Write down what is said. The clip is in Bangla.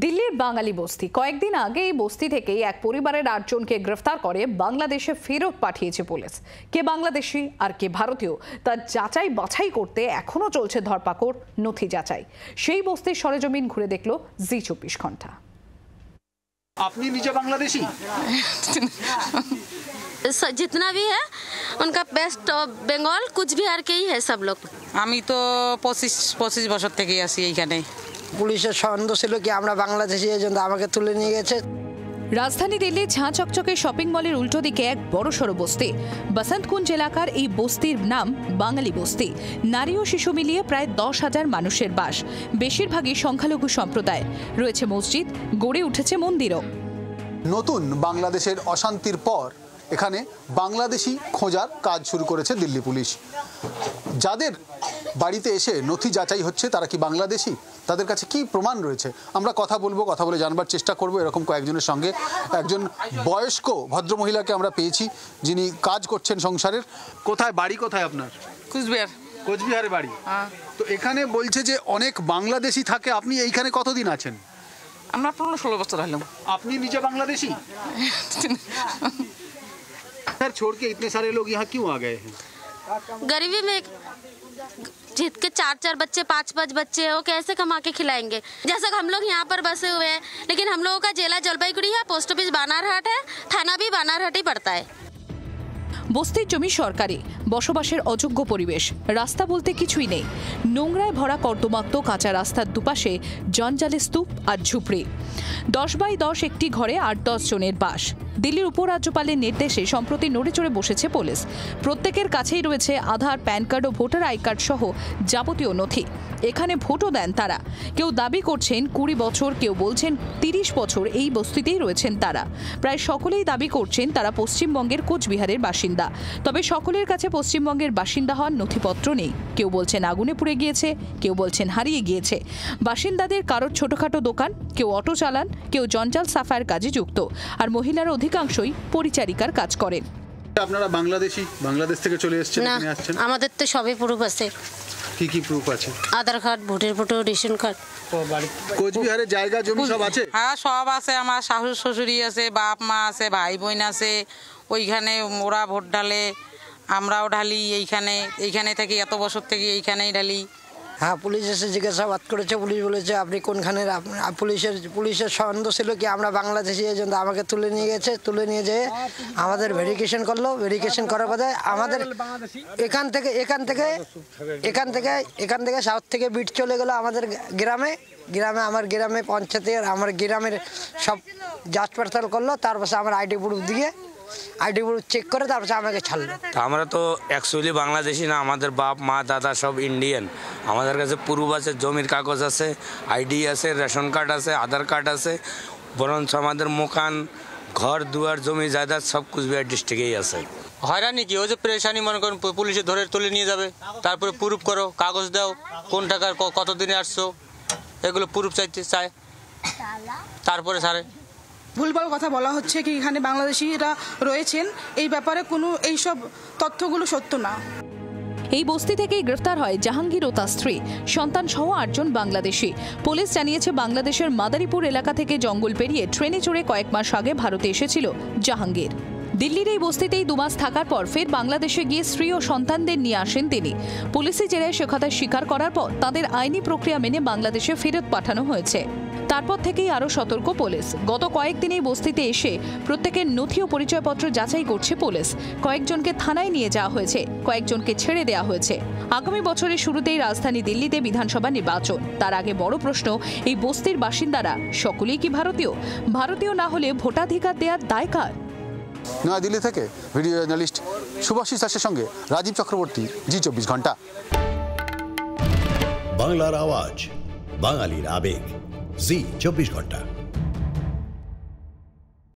দিল্লির বাঙালি বস্তি কয়েকদিন আগে এই বস্তি থেকেই এক পরিবারের ৮ জনকে গ্রেফতার করে বাংলাদেশে ফেরত পাঠিয়েছে পুলিশ। কে বাংলাদেশি আর কে ভারতীয় তা যাচাই বাছাই করতে এখনো চলছে ধরপাকড়, নথি যাচাই। সেই বস্তির সরেজমিন ঘুরে দেখলো জি24 ঘন্টা। আপনি নিজে বাংলাদেশি? जितना भी है उनका बेस्ट बंगाल कुछ बिहार के ही है सब लोग। আমি তো 25 বছর থেকে আছি এইখানে। পুলিশের সন্দেহ ছিল কি আমরা বাংলাদেশি, এজন্য আমাকে তুলে নিয়ে গেছে। রাজধানী দিল্লির ঝাঁ চকচকে শপিং মলের উল্টো দিকে এক বড়সড় বস্তি। বসন্তকুঞ্জ এলাকার এই বস্তির নাম বাঙালি বস্তি। নারী ও শিশু মিলিয়ে প্রায় 10,000 মানুষের বাস, বেশিরভাগই সংখ্যালঘু সম্প্রদায়। রয়েছে মসজিদ, গড়ে উঠেছে মন্দিরও। নতুন বাংলাদেশের অশান্তির পর এখানে বাংলাদেশি খোঁজার কাজ শুরু করেছে দিল্লি পুলিশ। যাদের বাড়িতে এসে নথি যাচাই হচ্ছে তারা কি বাংলাদেশি, তাদের কাছে কি প্রমাণ রয়েছে, আমরা কথা বলে জানবার চেষ্টা করব। এরকম কয়েকজনের সঙ্গে একজন বয়স্ক ভদ্রমহিলাকে আমরা পেয়েছি যিনি কাজ করছেন সংসারের। কোথায় বাড়ি, কোথায় আপনার? কুচবিহার। কোচবিহারে বাড়ি। তো এখানে বলছে যে অনেক বাংলাদেশি থাকে। আপনি এইখানে কতদিন আছেন? আমরা 15-16 বছর হলাম। আপনি নিজে বাংলাদেশি? सर छोड़ के इतने सारे लोग यहाँ क्यों आ गए हैं? गरीबी में जिसके 4-4 बच्चे 5-5 बच्चे हैं वो कैसे कमा के खिलाएंगे। जैसा हम लोग यहाँ पर बसे हुए हैं, लेकिन हम लोगों का जिला जलपाईगुड़ी है, पोस्ट ऑफिस बानारहाट है, थाना भी बानारहाट ही पड़ता है। বস্তির জমি সরকারি, বসবাসের অযোগ্য পরিবেশ, রাস্তা বলতে কিছুই নেই। নোংরায় ভরা কর্দমাক্ত কাঁচা রাস্তার দুপাশে জঞ্জালের স্তূপ আর ঝুপড়ি। 10x10 একটি ঘরে 8-10 জনের বাস। দিল্লির উপরাজ্যপালের নির্দেশে সম্প্রতি নড়ে চড়ে বসেছে পুলিশ। প্রত্যেকের কাছেই রয়েছে আধার, প্যান কার্ড ও ভোটার আই কার্ড সহ যাবতীয় নথি। এখানে ভোটও দেন তারা। কেউ দাবি করছেন 20 বছর, কেউ বলছেন 30 বছর এই বস্তিতেই রয়েছেন তারা। প্রায় সকলেই দাবি করছেন তারা পশ্চিমবঙ্গের কোচবিহারের বাসিন্দা। তবে সকলের কাছে পশ্চিমবঙ্গের বাসিন্দা হওয়ার নথিপত্র নেই। কেউ বলছেন আগুনে পুড়ে গিয়েছে, কেউ বলছেন হারিয়ে গিয়েছে। বাসিন্দাদের কারোর ছোটখাটো দোকান, কেউ অটো চালান, কেউ জঞ্জাল সাফাইয়ের কাজে যুক্ত। আর মহিলারা অধিকাংশই পরিচারিকার কাজ করেন। আপনারা বাংলাদেশি? বাংলাদেশ থেকে চলে এসেছেন? আমাদের তো সবই প্রুফ আছে। কি কি প্রুফ আছে? আধার কার্ড, ভোটের ফটো, রেশন কার্ড। কোচবিহারে জায়গা জমি সব আছে? হ্যাঁ, সব আছে। আমার শাশুড় শ্বশুরি আছে, বাপ মা আছে, ভাই বোন আছে। ওইখানে ওরা ভোট ঢালে, আমরাও ঢালি। এইখানে থেকে এত বছর থেকে এইখানেই ঢালি। হ্যাঁ, পুলিশ এসে জিজ্ঞাসাবাদ করেছে। পুলিশ বলেছে আপনি কোনখানের। পুলিশের সন্দেহ ছিল কি আমরা বাংলাদেশি, এজন্য আমাকে তুলে নিয়ে গেছে। তুলে নিয়ে যেয়ে আমাদের ভেরিফিকেশন করলো। ভেরিফিকেশন করার পরে আমাদের এখান থেকে সাউথ থেকে বিট চলে গেলো আমাদের গ্রামে। আমার গ্রামে পঞ্চায়েতের আমার গ্রামের সব যাচ পড়তাল করলো। তারপর আমার আইডি প্রুফ দিয়ে চেক করে তারপর আমাকে ছাড়লো। আমরা তো অ্যাকচুয়ালি বাংলাদেশি না, আমাদের বাপ মা দাদা সব ইন্ডিয়ান। আমাদের কাছে প্রুফ আছে, জমির কাগজ আছে, আইডি আছে, রেশন কার্ড আছে, আধার কার্ড আছে। বরঞ্চ আমাদের মকান, ঘর দুয়ার, জমি জায়দাদ সব কুচবিহার ডিস্ট্রিক্টেই আছে। হয়রানি কি, ওই যে পরেশানি, মনে করেন পুলিশে ধরে তুলে নিয়ে যাবে, তারপরে প্রুফ করো, কাগজ দাও, কোন টাকার কতদিনে আসছো, এগুলো প্রুফ চায়, তারপরে ছাড়ে। ভুলভাল কথা বলা হচ্ছে কি এখানে বাংলাদেশিরা রয়েছেন, এই ব্যাপারে কোনো এইসব তথ্যগুলো সত্য না। এই বস্তি থেকেই গ্রেফতার হয় জাহাঙ্গীর ও তার স্ত্রী, সন্তান সহ 8 জন বাংলাদেশি। পুলিশ জানিয়েছে বাংলাদেশের মাদারীপুর এলাকা থেকে জঙ্গল পেরিয়ে ট্রেনে চড়ে কয়েক মাস আগে ভারতে এসেছিল জাহাঙ্গীর। দিল্লির এই বস্তিতেই 2 মাস থাকার পর ফের বাংলাদেশে গিয়ে স্ত্রী ও সন্তানদের নিয়ে আসেন তিনি। পুলিশি জেরায় সে কথা স্বীকার করার পর তাদের আইনি প্রক্রিয়া মেনে বাংলাদেশে ফেরত পাঠানো হয়েছে। তারপর থেকেই আরও সতর্ক পুলিশ। গত কয়েকদিন এই বস্তিতে এসে প্রত্যেকের নথি ও পরিচয়পত্র যাচাই করছে পুলিশ। কয়েকজনকে থানায় নিয়ে যাওয়া হয়েছে, কয়েকজনকে ছেড়ে দেওয়া হয়েছে। আগামী বছরের শুরুতেই রাজধানী দিল্লিতে বিধানসভা নির্বাচন। তার আগে বড় প্রশ্ন, এই বস্তির বাসিন্দারা সকলেই কি ভারতীয়? ভারতীয় না হলে ভোটাধিকার দেওয়ার দায় কার? নয়াদিল্লি থেকে ভিডিও জার্নালিস্ট শুভাশিস দাসের সঙ্গে রাজীব চক্রবর্তী, জি24 ঘন্টা। বাংলার আওয়াজ, বাঙালির আবেগ, জি24 ঘন্টা।